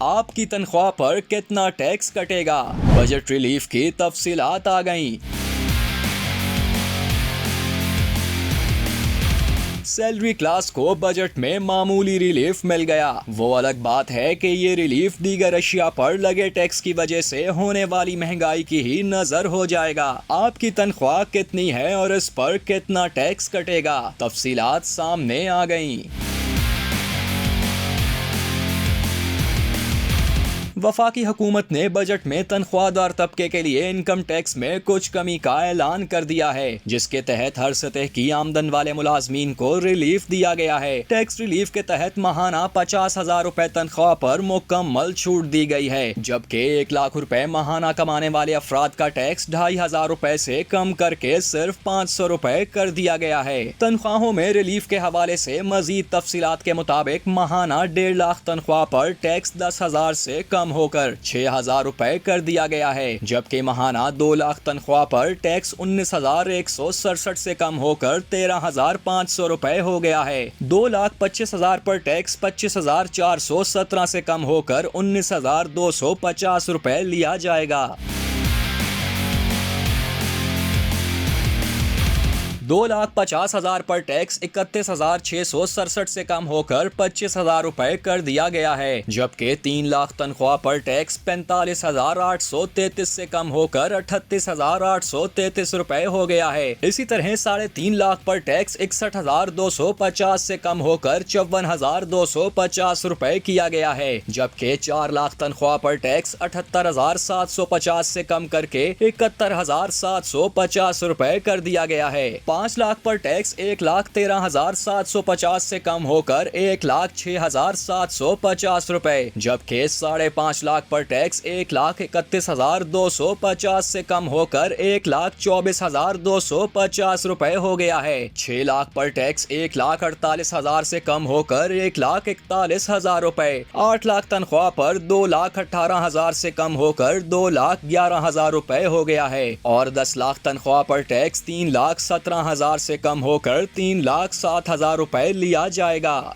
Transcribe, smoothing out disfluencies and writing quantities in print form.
آپ کی تنخواہ پر کتنا ٹیکس کٹے گا؟ بجٹ ریلیف کی تفصیلات آ گئیں۔ سیلری کلاس کو بجٹ میں معمولی ریلیف مل گیا۔ وہ الگ بات ہے کہ یہ ریلیف دیگر اشیاء پر لگے ٹیکس کی وجہ سے ہونے والی مہنگائی کی ہی نظر ہو جائے گا۔ آپ کی تنخواہ کتنی ہے اور اس پر کتنا ٹیکس کٹے گا؟ تفصیلات سامنے آ گئیں۔ وفاقی حکومت نے بجٹ میں تنخواہ دار طبقے کے لیے انکم ٹیکس میں کچھ کمی کا اعلان کر دیا ہے، جس کے تحت ہر سطح کی آمدن والے ملازمین کو ریلیف دیا گیا ہے۔ ٹیکس ریلیف کے تحت ماہانہ 50,000 روپے تنخواہ پر مکمل چھوٹ دی گئی ہے، جبکہ 1 لاکھ روپے ماہانہ کمانے والے افراد کا ٹیکس 2,500 روپے سے کم کر کے صرف 500 روپے کر دیا گیا ہے۔ تنخواہوں میں ریلیف کے حوالے سے مزید تفصیلات کے مطابق ماہانہ 1.5 لاکھ تنخواہ پر ٹیکس 10,000 سے کم ہو کر 6,000 روپے کر دیا گیا ہے، جبکہ ماہانہ 2 لاکھ تنخواہ پر ٹیکس 19,167 سے کم ہو کر 13,500 روپے ہو گیا ہے۔ 2,25,000 پر ٹیکس 25,417 سے کم ہو کر 19,250 روپے لیا جائے گا۔ 2,50,000 پر ٹیکس 31,667 سے کم ہو کر 25,000 روپے کر دیا گیا ہے، جبکہ 3 لاکھ تنخواہ پر ٹیکس 45,833 سے کم ہو کر 38,833 روپے ہو گیا ہے۔ اسی طرح 3.5 لاکھ پر ٹیکس 61,250 سے کم ہو کر 54,250 روپے کیا گیا ہے، جبکہ 4 لاکھ تنخواہ پر ٹیکس 78,750 سے کم کر کے 71,750 روپے کر دیا گیا ہے۔ 5 لاکھ پر ٹیکس 1,13,750 سے کم ہو کر 1,06,750 روپے، جبکہ 5.5 لاکھ پر ٹیکس 1,31,250 سے کم ہو کر 1,24,250 روپے ہو گیا ہے۔ 6 لاکھ پر ٹیکس 1,48,000 سے کم ہو کر 1,41,000 روپے۔ 8 لاکھ تنخواہ پر 2,18,000 سے کم ہو کر 2,11,000 روپے ہو گیا ہے، اور 10 لاکھ تنخواہ پر ٹیکس 3,17,000 سے کم ہو کر 3,07,000 روپے لیا جائے گا۔